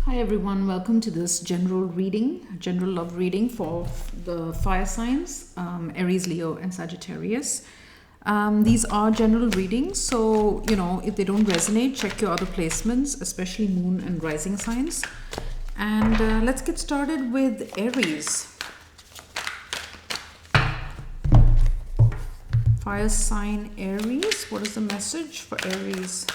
Hi everyone, welcome to this general love reading for the fire signs, Aries, Leo, and Sagittarius. These are general readings, so if they don't resonate, check your other placements, especially moon and rising signs. And let's get started with Aries. Fire sign Aries. What is the message for Aries?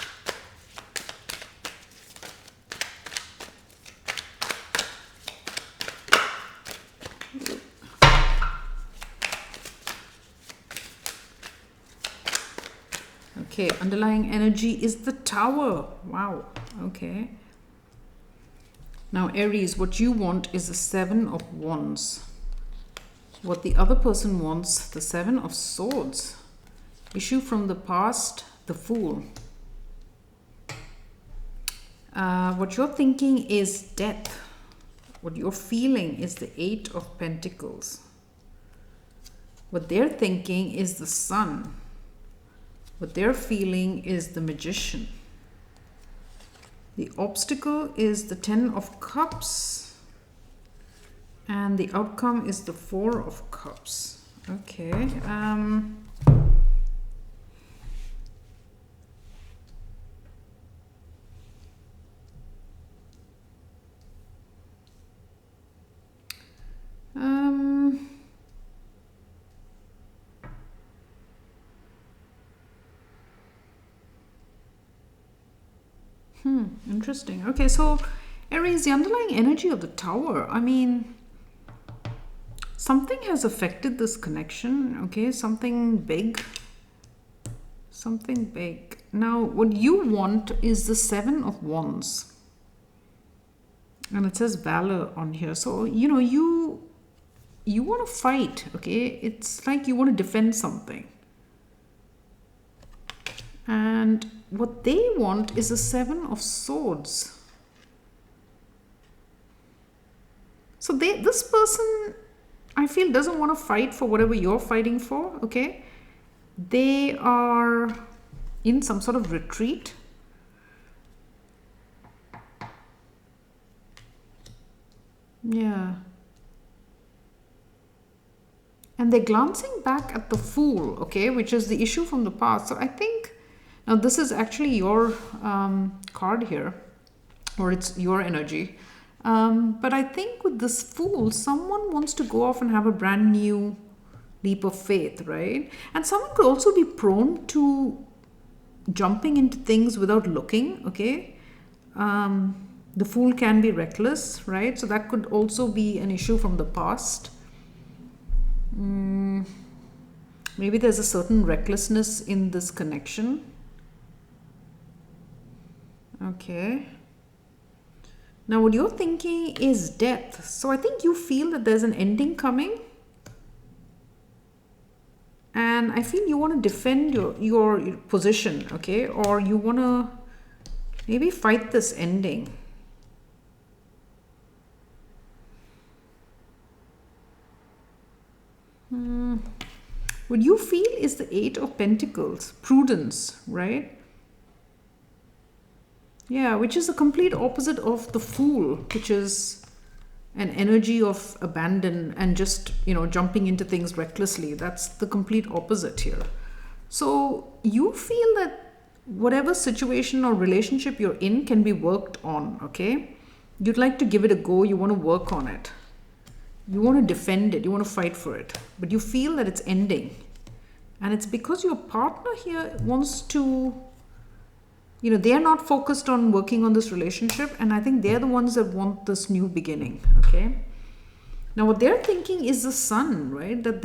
Okay, underlying energy is the Tower. Wow. Okay. Now, Aries, what you want is the Seven of Wands. What the other person wants, the Seven of Swords. Issue from the past, the Fool. What you're thinking is death. What you're feeling is the Eight of Pentacles. What they're thinking is the Sun. What they're feeling is the Magician. The obstacle is the Ten of Cups. And the outcome is the Four of Cups. Okay. Interesting. Okay, so Aries, the underlying energy of the Tower, I mean, something has affected this connection, okay? Something big. Something big. Now, what you want is the Seven of Wands. And it says Valor on here. So, you want to fight, okay? It's like you want to defend something. And what they want is a Seven of Swords. So this person, I feel, doesn't want to fight for whatever you're fighting for, okay? They are in some sort of retreat. Yeah. And they're glancing back at the Fool, okay, which is the issue from the past. So I think, now this is actually your card here, or it's your energy. But I think with this Fool, someone wants to go off and have a brand new leap of faith, right? And someone could also be prone to jumping into things without looking, okay? The Fool can be reckless, right? So that could also be an issue from the past. Maybe there's a certain recklessness in this connection. Okay. Now, what you're thinking is death. So I think you feel that there's an ending coming. And I feel you want to defend your position, okay? Or you want to maybe fight this ending. What you feel is the Eight of Pentacles, prudence, right? Yeah, which is the complete opposite of the Fool, which is an energy of abandon and just, jumping into things recklessly. That's the complete opposite here. So you feel that whatever situation or relationship you're in can be worked on, okay? You'd like to give it a go. You want to work on it. You want to defend it. You want to fight for it. But you feel that it's ending. And it's because your partner here wants to, they are not focused on working on this relationship. And I think they're the ones that want this new beginning, okay? Now, what they're thinking is the Sun, right? That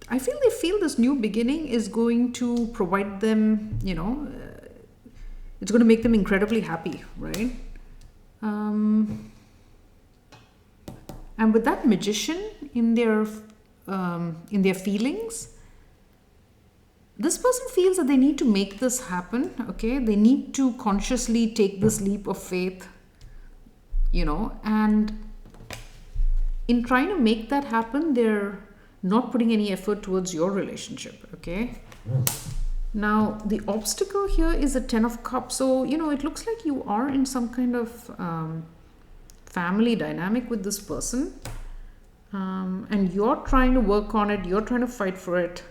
I feel they feel this new beginning is going to provide them, it's going to make them incredibly happy, right? And with that Magician in their feelings, this person feels that they need to make this happen, okay? They need to consciously take this leap of faith, and in trying to make that happen, they're not putting any effort towards your relationship, okay? Now, the obstacle here is the Ten of Cups. So, it looks like you are in some kind of family dynamic with this person. And you're trying to work on it. You're trying to fight for it.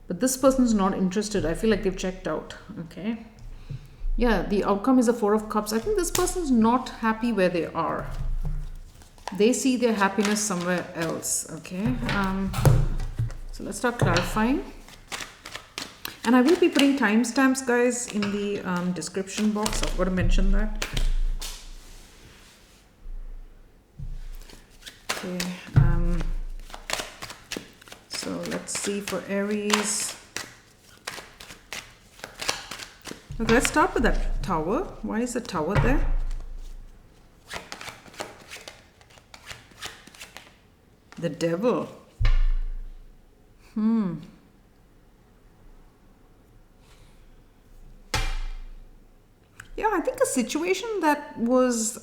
But this person's not interested. I feel like they've checked out. Okay. Yeah, the outcome is the Four of Cups. I think this person's not happy where they are. They see their happiness somewhere else. Okay. So let's start clarifying. And I will be putting timestamps, guys, in the description box. I've got to mention that. Okay. So let's see for Aries. Okay, let's start with that Tower. Why is the Tower there? The Devil. Yeah, I think a situation that was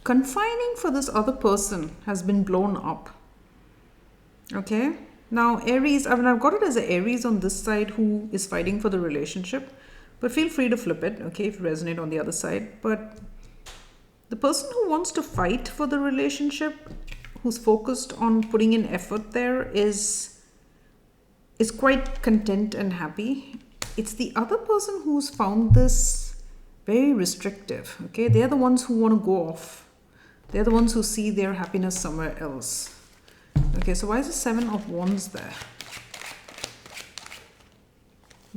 confining for this other person has been blown up. Okay. Now, Aries, I've got it as a Aries on this side who is fighting for the relationship, but feel free to flip it, okay, if you resonate on the other side. But the person who wants to fight for the relationship, who's focused on putting in effort there, is quite content and happy. It's the other person who's found this very restrictive, okay? They're the ones who want to go off. They're the ones who see their happiness somewhere else. Okay, so why is the Seven of Wands there?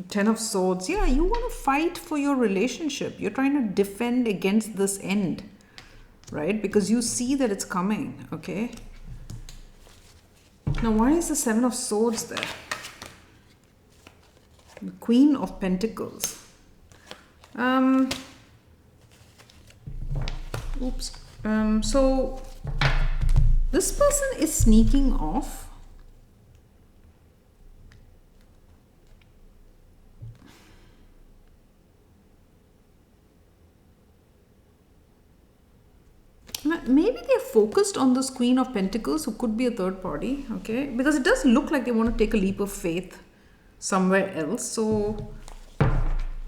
Ten of Swords. Yeah, you want to fight for your relationship. You're trying to defend against this end, right? Because you see that it's coming, okay? Now, why is the Seven of Swords there? The Queen of Pentacles. So this person is sneaking off. Maybe they're focused on this Queen of Pentacles, who could be a third party, okay? Because it does look like they want to take a leap of faith somewhere else. So,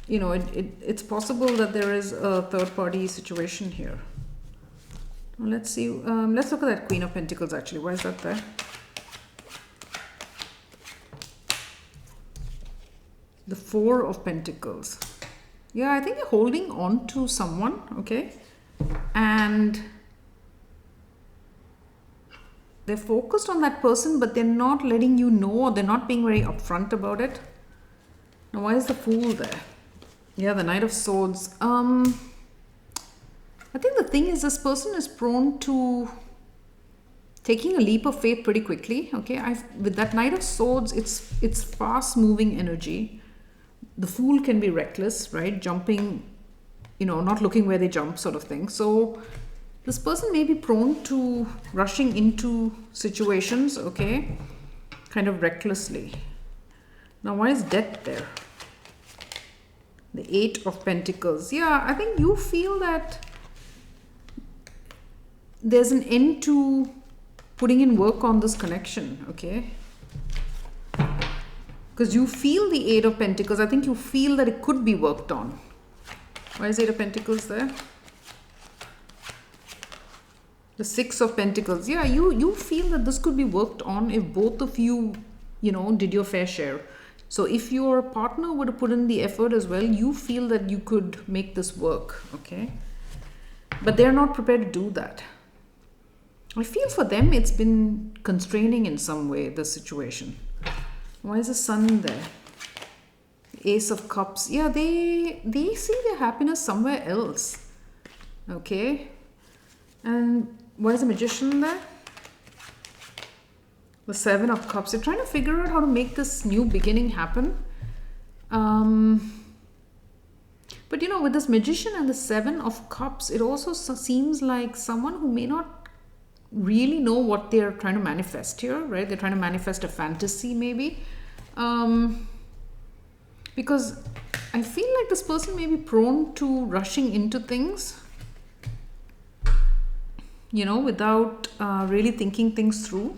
it's possible that there is a third party situation here. Let's see. Let's look at that Queen of Pentacles actually. Why is that there? The Four of Pentacles. Yeah, I think they're holding on to someone, okay? And they're focused on that person, but they're not letting you know, or they're not being very upfront about it. Now, why is the Fool there? Yeah, the Knight of Swords. I think the thing is, this person is prone to taking a leap of faith pretty quickly. Okay, with that Knight of Swords, it's fast moving energy. The Fool can be reckless, right? Jumping, not looking where they jump, sort of thing. So this person may be prone to rushing into situations, okay, kind of recklessly. Now, why is Death there? The Eight of Pentacles. Yeah, I think you feel that there's an end to putting in work on this connection, okay? Because you feel the Eight of Pentacles. I think you feel that it could be worked on. Why is Eight of Pentacles there? The Six of Pentacles. Yeah, you feel that this could be worked on if both of you, did your fair share. So if your partner were to put in the effort as well, you feel that you could make this work, okay? But they're not prepared to do that. I feel for them it's been constraining in some way, the situation. Why is the Sun there? Ace of Cups. Yeah, they see their happiness somewhere else. Okay. And why is the Magician there? The Seven of Cups. They're trying to figure out how to make this new beginning happen. But with this Magician and the Seven of Cups, it also seems like someone who may not really know what they're trying to manifest here, right? They're trying to manifest a fantasy maybe. Because I feel like this person may be prone to rushing into things, without really thinking things through.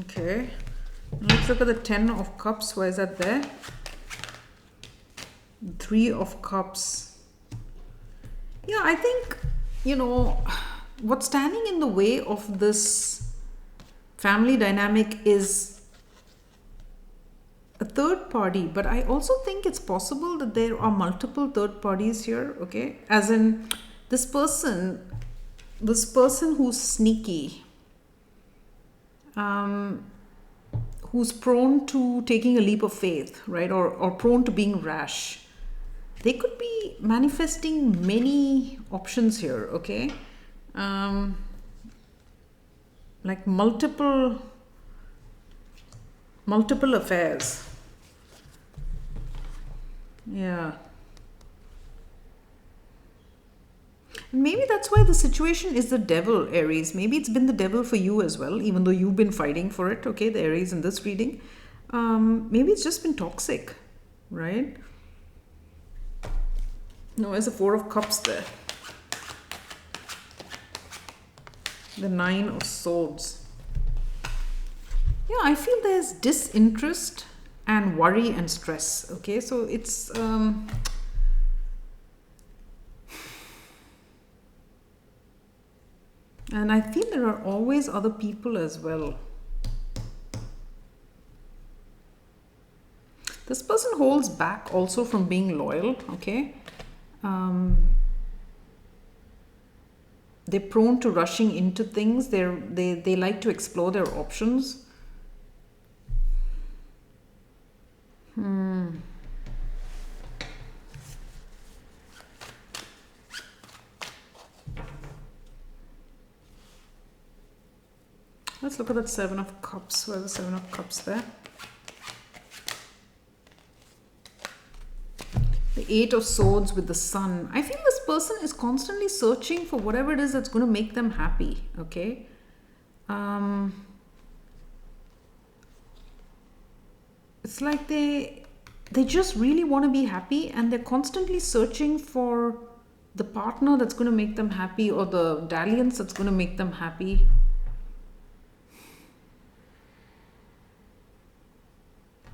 Okay. Let's look at the 10 of Cups. Why is that there? 3 of Cups. Yeah, I think, what's standing in the way of this family dynamic is a third party, but I also think it's possible that there are multiple third parties here, okay? As in this person who's sneaky, who's prone to taking a leap of faith, right? Or prone to being rash. They could be manifesting many options here, okay? Like multiple affairs. Yeah. Maybe that's why the situation is the devil, Aries. Maybe it's been the devil for you as well, even though you've been fighting for it, okay, the Aries in this reading. Maybe it's just been toxic, right? No, there's a 4 of Cups there. The 9 of Swords. Yeah, I feel there's disinterest and worry and stress, okay? So it's... and I feel there are always other people as well. This person holds back also from being loyal, okay? They're prone to rushing into things. They like to explore their options. Let's look at that 7 of Cups. Where's the 7 of Cups there? The 8 of Swords with the Sun. I feel this person is constantly searching for whatever it is that's going to make them happy, okay? It's like they just really want to be happy, and they're constantly searching for the partner that's going to make them happy, or the dalliance that's going to make them happy.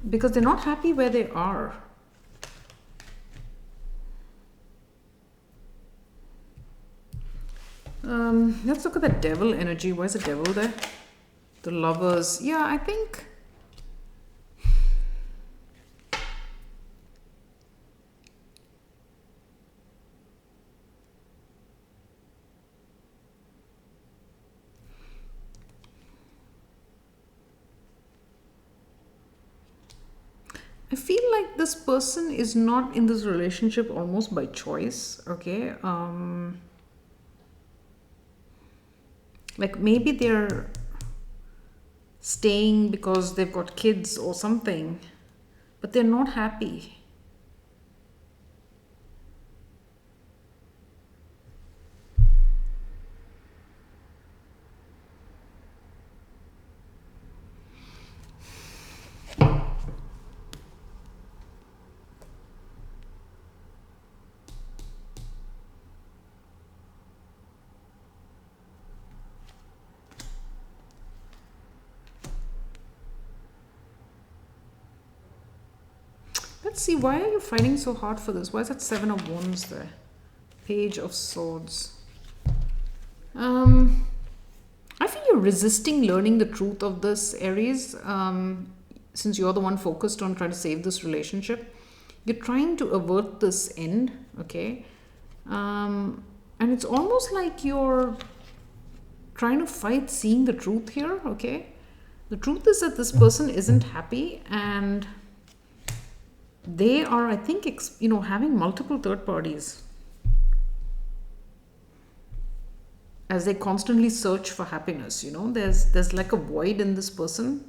Because they're not happy where they are. Let's look at the devil energy. Why is the devil there? The Lovers. Yeah, I think... I feel like this person is not in this relationship almost by choice, okay? Like maybe they're staying because they've got kids or something, but they're not happy. Let's see, why are you fighting so hard for this? Why is that 7 of Wands there? Page of Swords. I feel you're resisting learning the truth of this, Aries. Since you're the one focused on trying to save this relationship, you're trying to avert this end, okay? And it's almost like you're trying to fight seeing the truth here, okay? The truth is that this person isn't happy, and they are, I think, having multiple third parties as they constantly search for happiness. There's like a void in this person,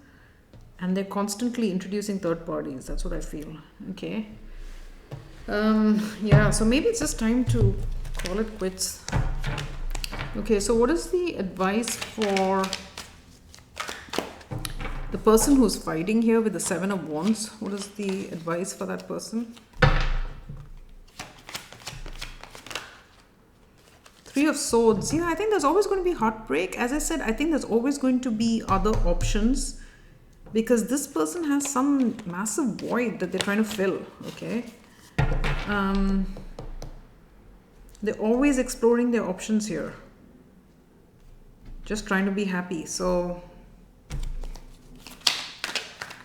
and they're constantly introducing third parties. That's what I feel. Okay. Yeah, so maybe it's just time to call it quits. Okay, so what is the advice for the person who's fighting here with the 7 of Wands? What is the advice for that person? 3 Three of Swords. Yeah, I think there's always going to be heartbreak. As I said, I think there's always going to be other options because this person has some massive void that they're trying to fill. Okay. They're always exploring their options here. Just trying to be happy. So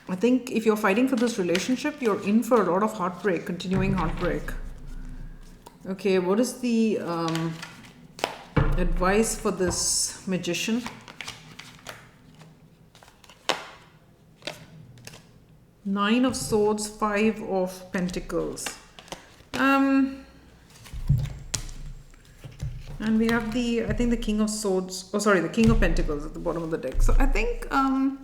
I think if you're fighting for this relationship, you're in for a lot of heartbreak, continuing heartbreak. Okay, what is the advice for this Magician? Nine of Swords, Five of Pentacles. And we have I think the King of Swords, oh sorry, the King of Pentacles at the bottom of the deck. So I think I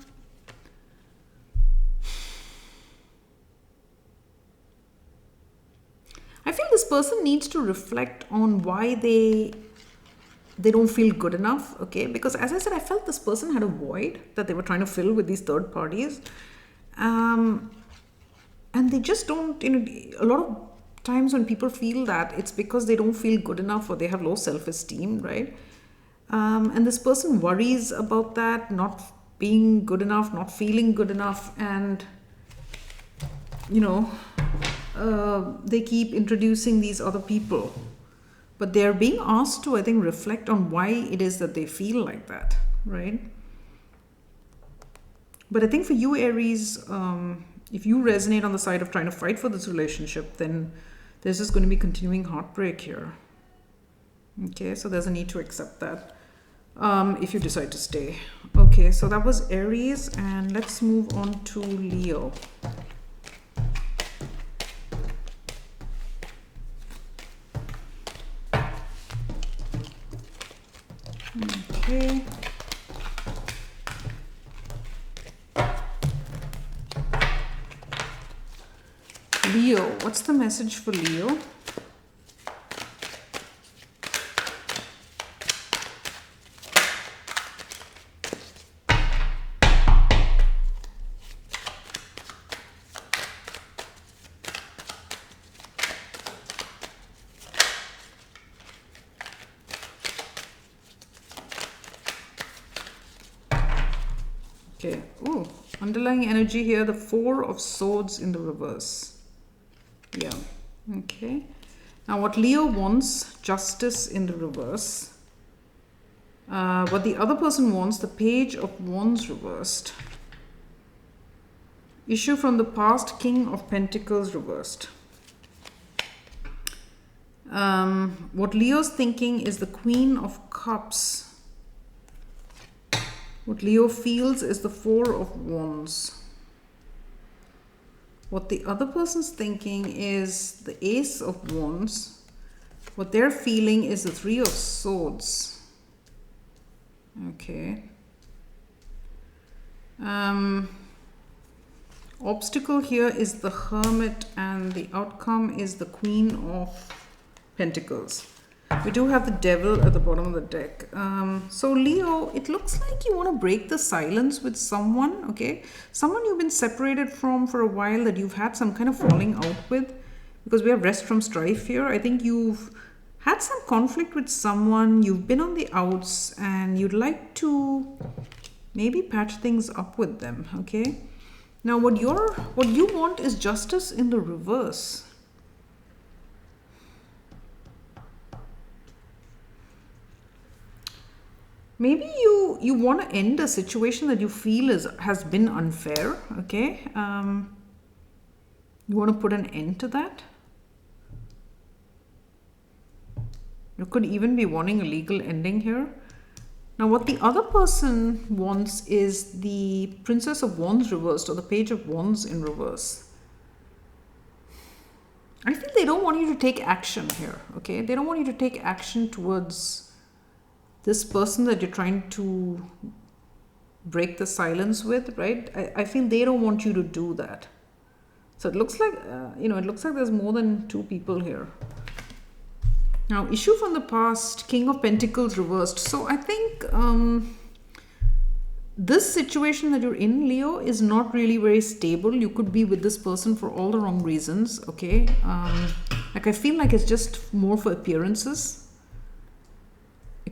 feel this person needs to reflect on why they don't feel good enough, okay? Because as I said, I felt this person had a void that they were trying to fill with these third parties. And they just don't, a lot of times when people feel that, it's because they don't feel good enough or they have low self-esteem, right? And this person worries about that, not being good enough, not feeling good enough, and they keep introducing these other people, but they're being asked to, I think, reflect on why it is that they feel like that, right? But I think for you, Aries, if you resonate on the side of trying to fight for this relationship, then there's just going to be continuing heartbreak here. Okay, so there's a need to accept that if you decide to stay. Okay, so that was Aries, and let's move on to Leo. Okay. Leo, what's the message for Leo? Okay. Oh, underlying energy here, the Four of Swords in the reverse. Yeah. Okay. Now what Leo wants, justice in the reverse. What the other person wants, the Page of Wands reversed. Issue from the past, King of Pentacles reversed. What Leo's thinking is the Queen of Cups. What Leo feels is the Four of Wands. What the other person's thinking is the Ace of Wands. What they're feeling is the Three of Swords. Okay. Obstacle here is the Hermit, and the outcome is the Queen of Pentacles. We do have the Devil at the bottom of the deck. So Leo, it looks like you want to break the silence with someone, okay? Someone you've been separated from for a while, that you've had some kind of falling out with, because we have rest from strife here. I think you've had some conflict with someone, you've been on the outs, and you'd like to maybe patch things up with them, okay? Now what you want is justice in the reverse. Maybe you want to end a situation that you feel has been unfair, okay? You want to put an end to that. You could even be wanting a legal ending here. Now what the other person wants is the Princess of Wands reversed, or the Page of Wands in reverse. I feel they don't want you to take action here, okay? They don't want you to take action towards this person that you're trying to break the silence with, right? I feel they don't want you to do that. So it looks like, it looks like there's more than two people here. Now, issue from the past, King of Pentacles reversed. So I think this situation that you're in, Leo, is not really very stable. You could be with this person for all the wrong reasons, okay? Like I feel like it's just more for appearances.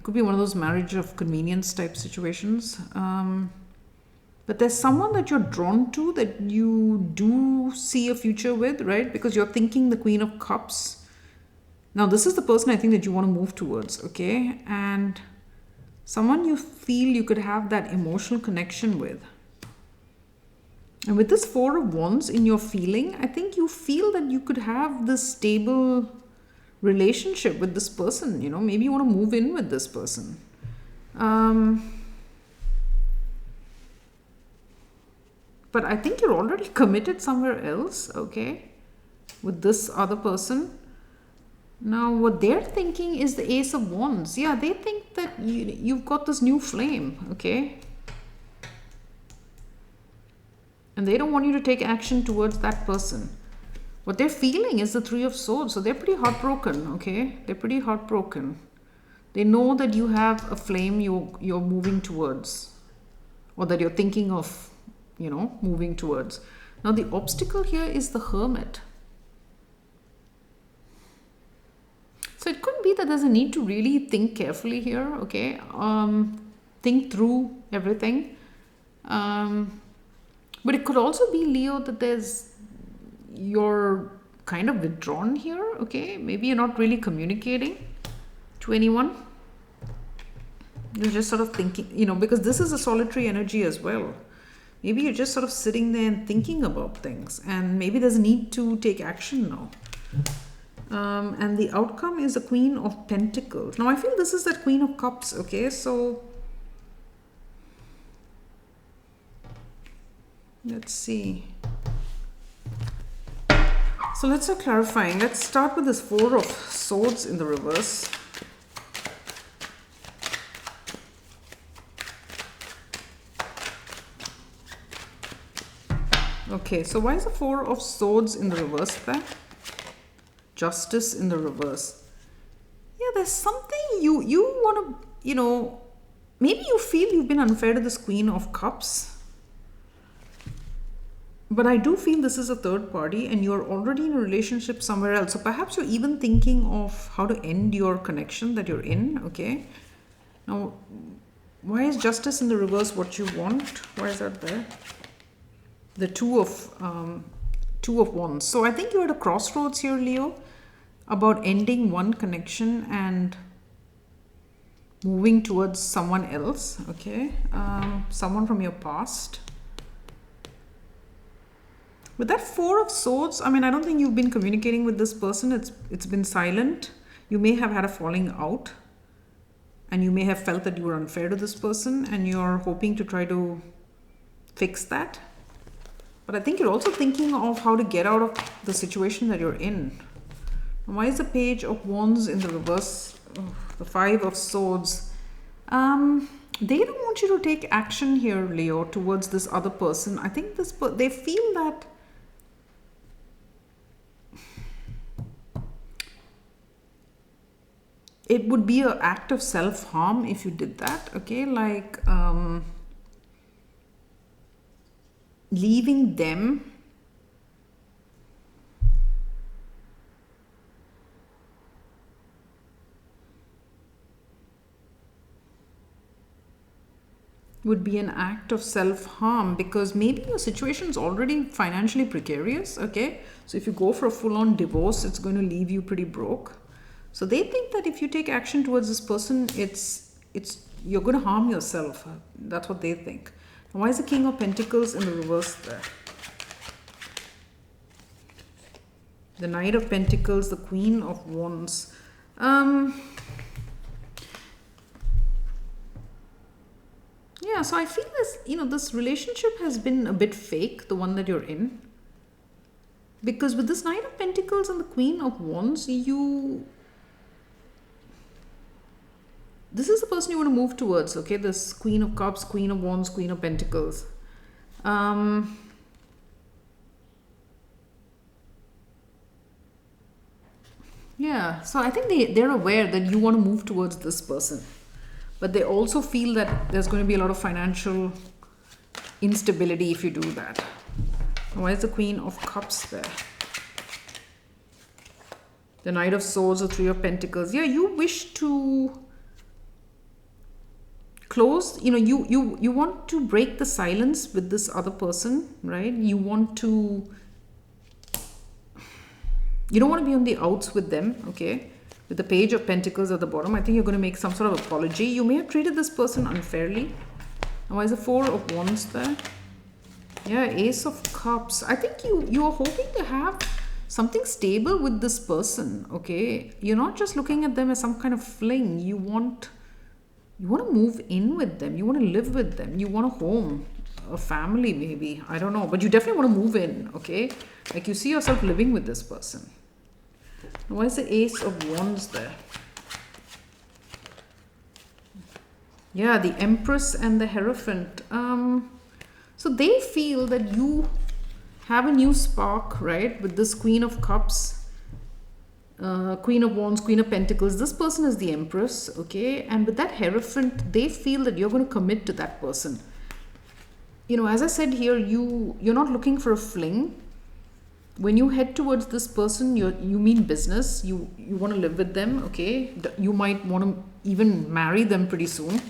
It could be one of those marriage of convenience type situations. But there's someone that you're drawn to, that you do see a future with, right? Because you're thinking the Queen of Cups. Now, this is the person I think that you want to move towards, okay? And someone you feel you could have that emotional connection with. And with this Four of Wands in your feeling, I think you feel that you could have this stable relationship with this person. You know, maybe you want to move in with this person. But I think you're already committed somewhere else, okay, with this other person. Now, what they're thinking is the Ace of Wands. Yeah, they think that you've got this new flame, okay? And they don't want you to take action towards that person. What they're feeling is the Three of Swords. So they're pretty heartbroken, okay? They're pretty heartbroken. They know that you have a flame you're moving towards, or that you're thinking of, you know, moving towards. Now, the obstacle here is the Hermit. So it could be that there's a need to really think carefully here, okay? Think through everything. But it could also be, Leo, that you're kind of withdrawn here, okay? Maybe you're not really communicating to anyone. You're just sort of thinking, you know, because this is a solitary energy as well. Maybe you're just sort of sitting there and thinking about things, and maybe there's a need to take action now. And the outcome is the Queen of Pentacles. Now, I feel this is that Queen of Cups, okay? So, let's see. So, let's start clarifying. Let's start with this Four of Swords in the reverse. Okay, so why is the Four of Swords in the reverse there? Justice in the reverse. Yeah, there's something you want to, you know, maybe you feel you've been unfair to this Queen of Cups. But I do feel this is a third party and you're already in a relationship somewhere else. So perhaps you're even thinking of how to end your connection that you're in, okay? Now, why is Justice in the reverse what you want? Why is that there? The Two of Wands. So I think you're at a crossroads here, Leo, about ending one connection and moving towards someone else, okay? Someone from your past. With that Four of Swords, I mean, I don't think you've been communicating with this person. It's been silent. You may have had a falling out, and you may have felt that you were unfair to this person, and you're hoping to try to fix that. But I think you're also thinking of how to get out of the situation that you're in. Why is the Page of Wands in the reverse? Oh, the Five of Swords. They don't want you to take action here, Leo, towards this other person. I think they feel that it would be an act of self-harm if you did that, okay? Like leaving them would be an act of self-harm, because maybe your situation is already financially precarious, okay? So if you go for a full-on divorce, it's going to leave you pretty broke. So they think that if you take action towards this person, you're going to harm yourself. That's what they think. Why is the King of Pentacles in the reverse there? The Knight of Pentacles, the Queen of Wands. Yeah, so I feel this relationship has been a bit fake, the one that you're in. Because with this Knight of Pentacles and the Queen of Wands, this is the person you want to move towards, okay? This Queen of Cups, Queen of Wands, Queen of Pentacles. Yeah, so I think they're aware that you want to move towards this person. But they also feel that there's going to be a lot of financial instability if you do that. Why is the Queen of Cups there? The Knight of Swords, the Three of Pentacles. Yeah, you wish to close, you want to break the silence with this other person, right? You don't want to be on the outs with them, okay? With the Page of Pentacles at the bottom, I think you're going to make some sort of apology. You may have treated this person unfairly. Now, why is the Four of Wands there? Yeah, Ace of Cups. I think you are hoping to have something stable with this person, okay? You're not just looking at them as some kind of fling. You want to move in with them. You want to live with them. You want a home, a family maybe. I don't know. But you definitely want to move in, okay? Like you see yourself living with this person. Why is the Ace of Wands there? Yeah, the Empress and the Hierophant. So they feel that you have a new spark, right? With this Queen of Cups, Queen of Wands, Queen of Pentacles. This person is the Empress, okay? And with that Hierophant, they feel that you're going to commit to that person. As I said here, you're not looking for a fling. When you head towards this person, you mean business. You want to live with them, okay? You might want to even marry them pretty soon.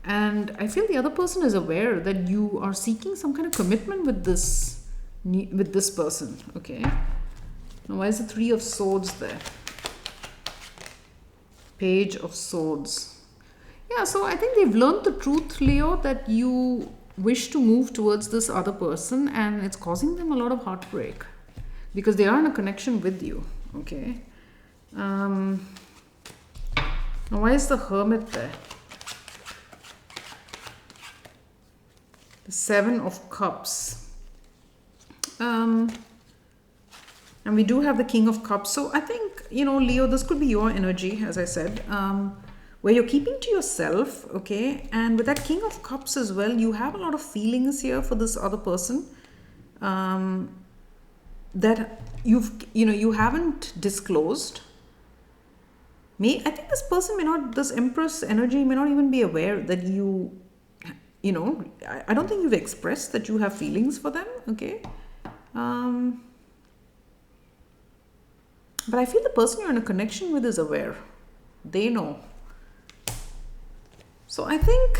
And I feel the other person is aware that you are seeking some kind of commitment with this person, okay? Now, why is the Three of Swords there? Page of Swords. Yeah, so I think they've learned the truth, Leo, that you wish to move towards this other person, and it's causing them a lot of heartbreak because they are in a connection with you, okay? Now, why is the Hermit there? The Seven of Cups. And we do have the King of Cups. So I think, Leo, this could be your energy, as I said, where you're keeping to yourself, okay? And with that King of Cups as well, you have a lot of feelings here for this other person that you haven't disclosed. I think this person this Empress energy may not even be aware that I don't think you've expressed that you have feelings for them, okay? But I feel the person you're in a connection with is aware. They know. So I think,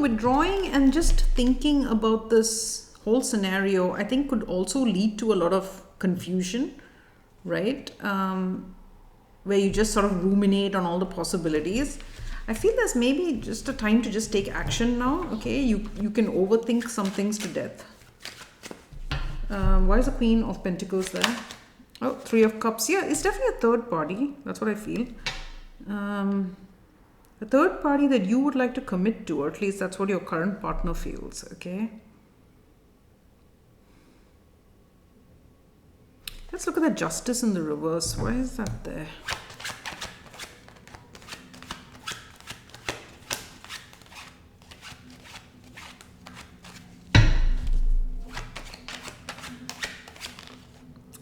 withdrawing and just thinking about this whole scenario, I think could also lead to a lot of confusion, right? Where you just sort of ruminate on all the possibilities. I feel there's maybe just a time to just take action now, okay? You can overthink some things to death. Why is the Queen of Pentacles there? Oh, Three of Cups. Yeah, it's definitely a third party. That's what I feel. A third party that you would like to commit to, or at least that's what your current partner feels, okay? Let's look at the Justice in the reverse. Why is that there?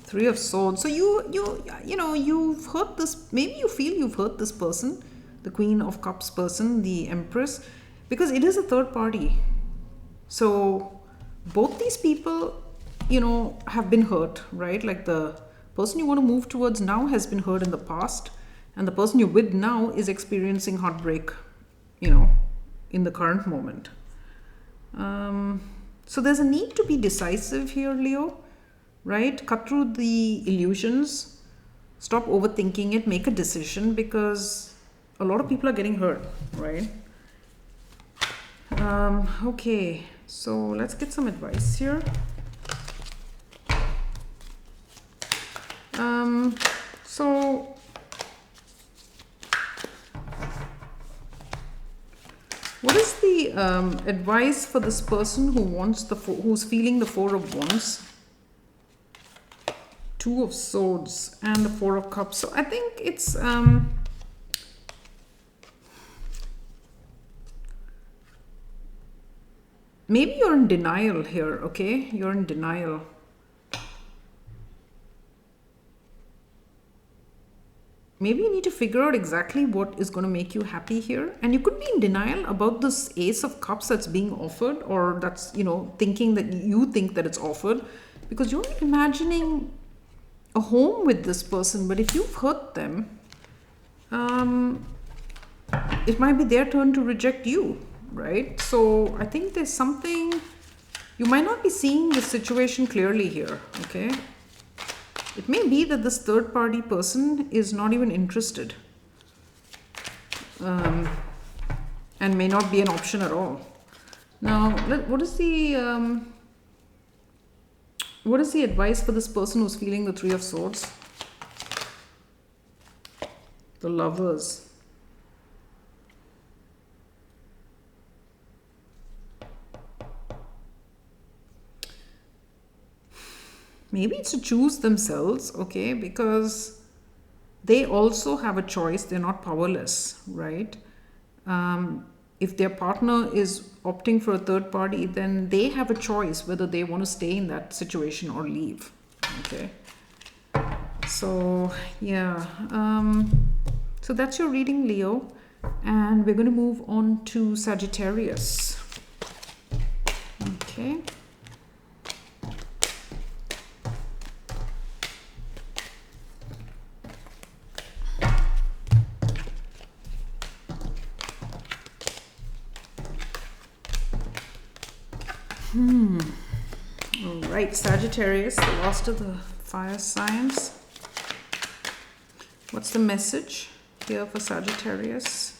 Three of Swords. So you've hurt this. Maybe you feel you've hurt this person, the Queen of Cups person, the Empress, because it is a third party. So both these people, have been hurt, right? Like the person you want to move towards now has been hurt in the past, and the person you're with now is experiencing heartbreak, in the current moment. So there's a need to be decisive here, Leo. Right? Cut through the illusions, stop overthinking it, make a decision, because a lot of people are getting hurt, right? Okay, so let's get some advice here. So what is the advice for this person who's feeling the Four of Wands? Two of Swords and the Four of Cups. So I think it's maybe you're in denial here, okay? You're in denial. Maybe you need to figure out exactly what is going to make you happy here. And you could be in denial about this Ace of Cups that's being offered, or that's, thinking that you think that it's offered, because you're imagining a home with this person. But if you've hurt them, it might be their turn to reject you, right? So I think there's something, you might not be seeing the situation clearly here, okay? It may be that this third party person is not even interested, and may not be an option at all. Now, what is the advice for this person who's feeling the Three of Swords? The Lovers. Maybe it's to choose themselves, okay? Because they also have a choice. They're not powerless, right? If their partner is opting for a third party, then they have a choice whether they want to stay in that situation or leave, okay? So, yeah. So that's your reading, Leo. And we're going to move on to Sagittarius. Okay. All right, Sagittarius, the last of the fire signs. What's the message here for Sagittarius?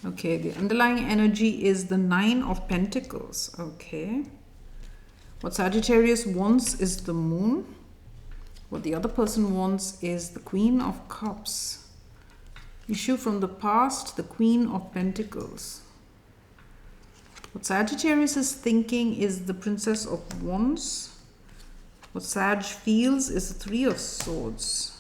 Okay, the underlying energy is the Nine of Pentacles. Okay. What Sagittarius wants is the Moon. What the other person wants is the Queen of Cups. Issue from the past, the Queen of Pentacles. What Sagittarius is thinking is the Princess of Wands. What Sag feels is the Three of Swords.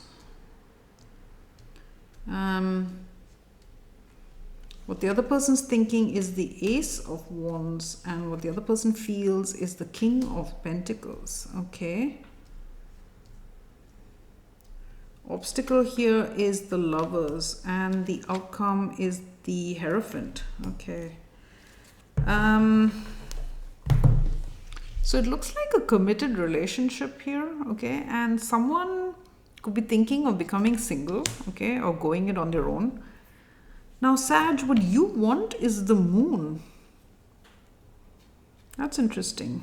What the other person's thinking is the Ace of Wands, and what the other person feels is the King of Pentacles. Okay. Obstacle here is the Lovers, and the outcome is the Hierophant. Okay. So it looks like a committed relationship here, okay? And someone could be thinking of becoming single, okay, or going it on their own. Now, Sag, what you want is the Moon. That's interesting.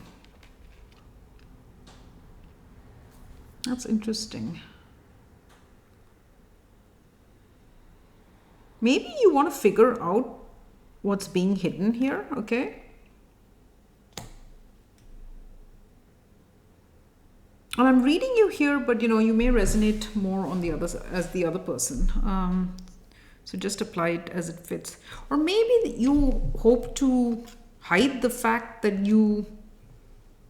That's interesting. Maybe you want to figure out what's being hidden here, okay? And I'm reading you here, but you know, you may resonate more on the other as the other person. So just apply it as it fits. Or maybe you hope to hide the fact that you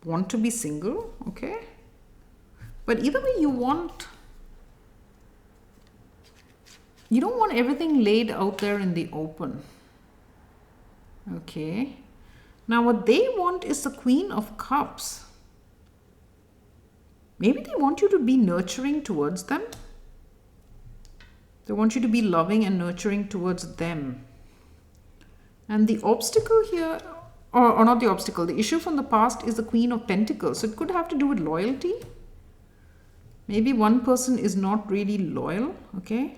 want to be single, okay? But either way, you don't want everything laid out there in the open. Okay. Now what they want is the Queen of Cups. Maybe they want you to be nurturing towards them. They want you to be loving and nurturing towards them. And the obstacle here, or not the obstacle, the issue from the past is the Queen of Pentacles. So it could have to do with loyalty. Maybe one person is not really loyal, okay?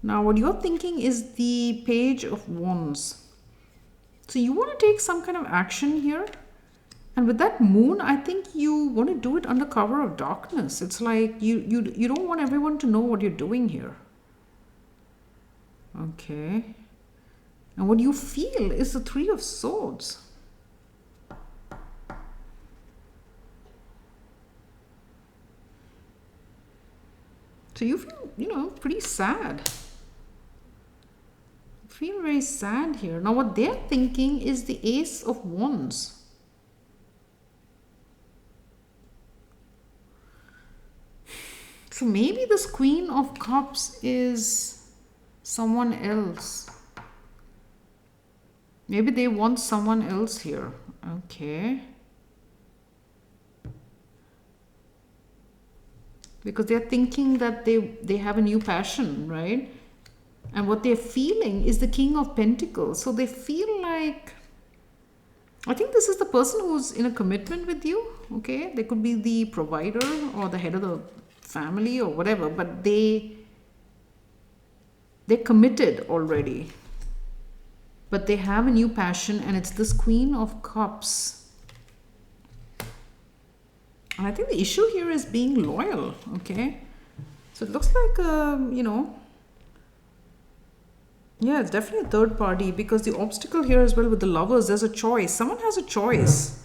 Now what you're thinking is the Page of Wands. So you want to take some kind of action here. And with that Moon, I think you want to do it under cover of darkness. It's like you don't want everyone to know what you're doing here. Okay. And what you feel is the Three of Swords. So you feel, pretty sad. You feel very sad here. Now what they're thinking is the Ace of Wands. So maybe this Queen of Cups is someone else. Maybe they want someone else here. Okay. Because they're thinking that they have a new passion, right? And what they're feeling is the King of Pentacles. So they feel like, I think this is the person who's in a commitment with you, okay? They could be the provider or the head of the family or whatever, but they're committed already. But they have a new passion, and it's this Queen of Cups. And I think the issue here is being loyal, okay? So it looks like, yeah, it's definitely a third party, because the obstacle here as well with the Lovers, there's a choice. Someone has a choice.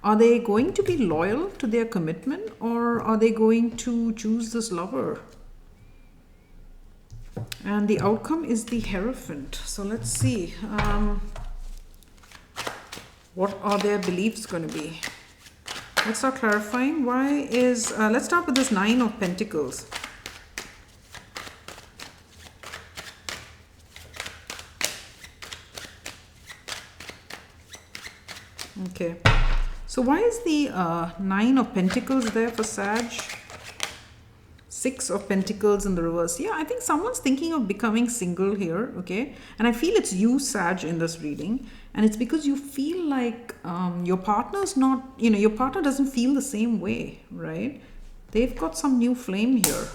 Are they going to be loyal to their commitment, or are they going to choose this lover? And the outcome is the Hierophant. So let's see. What are their beliefs going to be? Let's start clarifying. Let's start with this Nine of Pentacles. Okay. So why is the Nine of Pentacles there for Sag? Six of Pentacles in the reverse. Yeah, I think someone's thinking of becoming single here, okay? And I feel it's you, Sag, in this reading. And it's because you feel like your partner's not, your partner doesn't feel the same way, right? They've got some new flame here.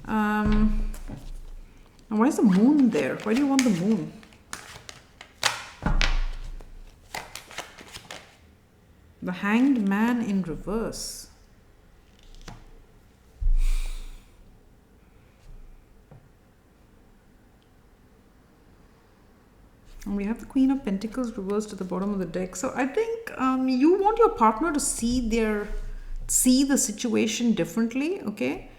And why is the Moon there? Why do you want the Moon? The Hanged Man in reverse. And we have the Queen of Pentacles reversed at the bottom of the deck. So I think you want your partner to see the situation differently, okay?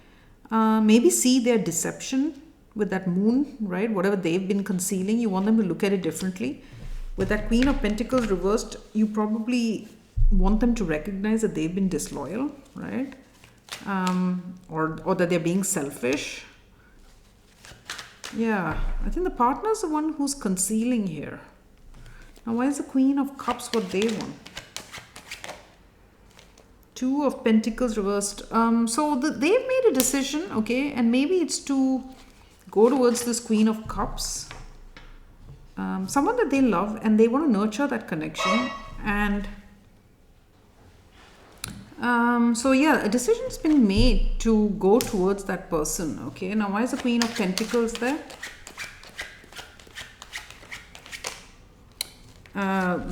Maybe see their deception with that Moon, right? Whatever they've been concealing, you want them to look at it differently. With that Queen of Pentacles reversed, you probably want them to recognize that they've been disloyal, right? Or that they're being selfish. Yeah, I think the partner's the one who's concealing here. Now, why is the Queen of Cups what they want? Two of Pentacles reversed. They've made a decision, okay? And maybe it's to go towards this Queen of Cups. Someone that they love, and they want to nurture that connection. And a decision's been made to go towards that person, okay? Now, why is the Queen of Pentacles there?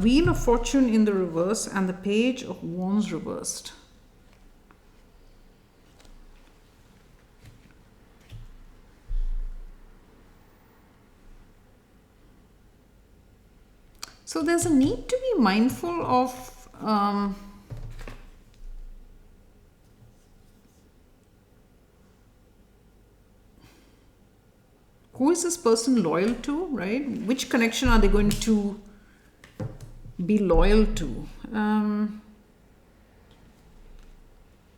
Wheel of Fortune in the reverse and the Page of Wands reversed. So there's a need to be mindful of who is this person loyal to, right? Which connection are they going to be loyal to?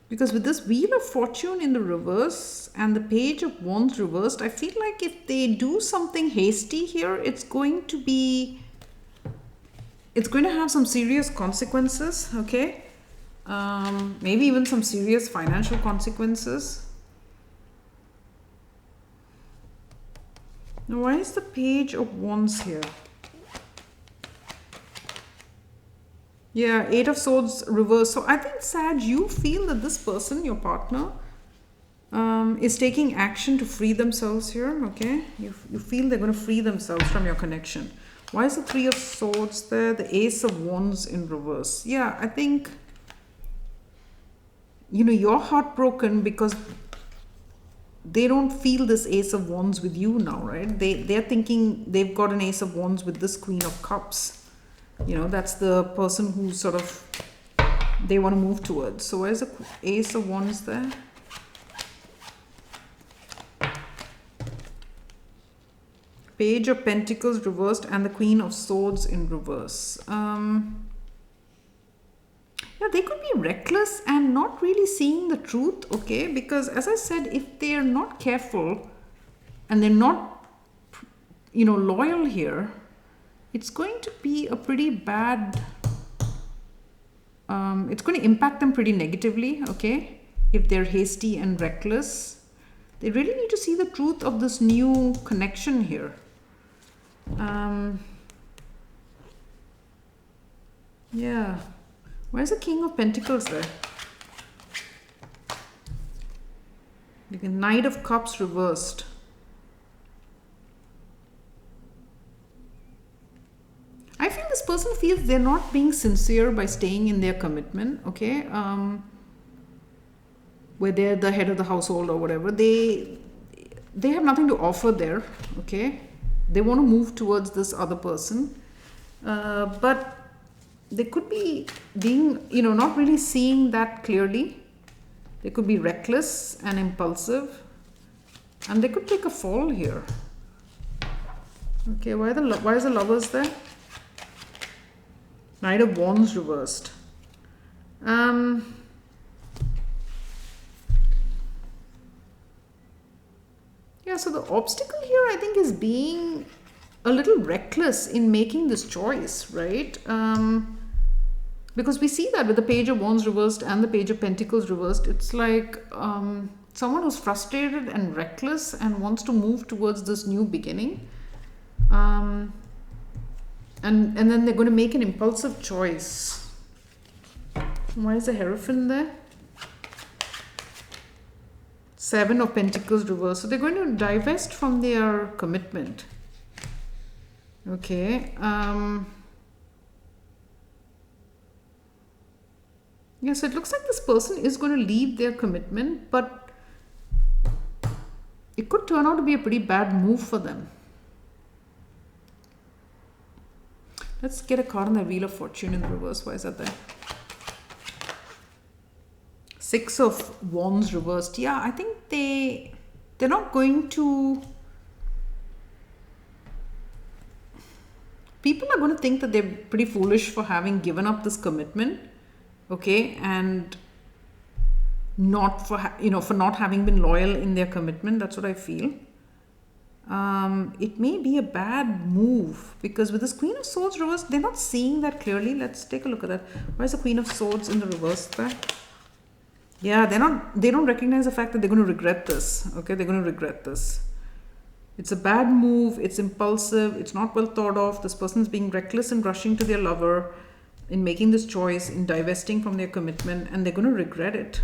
Because with this Wheel of Fortune in the reverse and the Page of Wands reversed, I feel like if they do something hasty here, it's going to have some serious consequences, okay? Maybe even some serious financial consequences. Now, why is the Page of Wands here? Yeah, Eight of Swords reversed. So I think, Sag, you feel that this person, your partner, is taking action to free themselves here, okay? You feel they're going to free themselves from your connection. Why is the Three of Swords there? The Ace of Wands in reverse. Yeah, I think, you're heartbroken because they don't feel this Ace of Wands with you now, right? They're thinking they've got an Ace of Wands with this Queen of Cups. That's the person who sort of they want to move towards. So where's the Ace of Wands there? Page of Pentacles reversed and the Queen of Swords in reverse. Yeah, they could be reckless and not really seeing the truth, okay? Because as I said, if they're not careful and they're not, loyal here, it's going to be a pretty bad, it's going to impact them pretty negatively, okay? If they're hasty and reckless. They really need to see the truth of this new connection here. Yeah. Where's the King of Pentacles there? The Knight of Cups reversed. I feel this person feels they're not being sincere by staying in their commitment, okay? Where they're the head of the household or whatever. They have nothing to offer there, okay? They want to move towards this other person. But they could be being, not really seeing that clearly. They could be reckless and impulsive. And they could take a fall here. Okay, why is the Lovers there? Knight of Wands reversed. Yeah, so the obstacle here, I think, is being a little reckless in making this choice, right? Because we see that with the Page of Wands reversed and the Page of Pentacles reversed. It's like someone who's frustrated and reckless and wants to move towards this new beginning. And then they're going to make an impulsive choice. Why is the Hierophant there? Seven of Pentacles reversed. So they're going to divest from their commitment. Okay. Yeah, so it looks like this person is going to leave their commitment, but it could turn out to be a pretty bad move for them. Let's get a card on the Wheel of Fortune in reverse. Why is that there? Six of Wands reversed. Yeah, I think they're not going to... People are going to think that they're pretty foolish for having given up this commitment, okay, and not for for not having been loyal in their commitment. That's what I feel. It may be a bad move because with this Queen of Swords reversed, they're not seeing that clearly. Let's take a look at that. Why is the Queen of Swords in the reverse there? Yeah, they don't recognize the fact that they're going to regret this. Okay, they're going to regret this. It's a bad move. It's impulsive. It's not well thought of. This person's being reckless and rushing to their lover in making this choice, in divesting from their commitment, and they're going to regret it.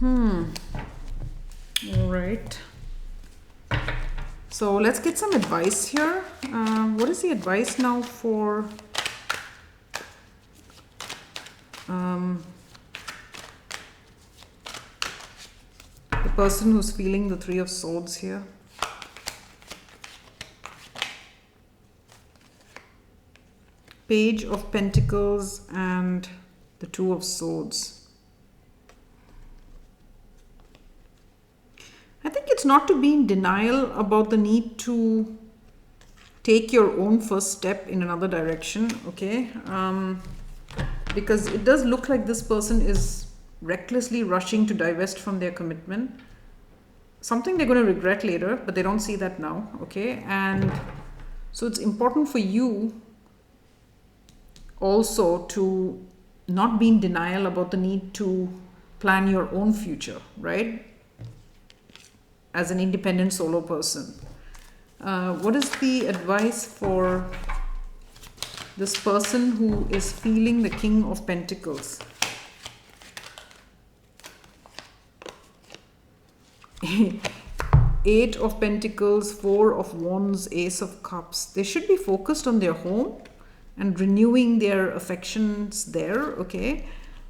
All right. So let's get some advice here. What is the advice now for the person who's feeling the Three of Swords here? Page of Pentacles and the Two of Swords. I think it's not to be in denial about the need to take your own first step in another direction, okay? Because it does look like this person is recklessly rushing to divest from their commitment. Something they're going to regret later, but they don't see that now, okay? And so it's important for you also to not be in denial about the need to plan your own future, right? As an independent solo person. What is the advice for this person who is feeling the King of Pentacles? Eight of Pentacles, Four of Wands, Ace of Cups. They should be focused on their home and renewing their affections there, okay?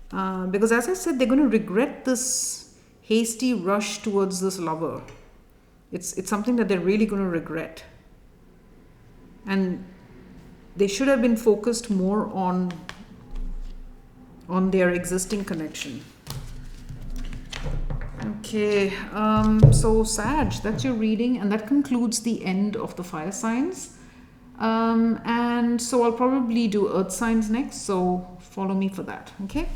Because as I said, they're going to regret this hasty rush towards this lover. It's something that they're really going to regret. And they should have been focused more on their existing connection. Okay, so Sag, that's your reading, and that concludes the end of the fire signs. And so I'll probably do earth signs next, so follow me for that, okay?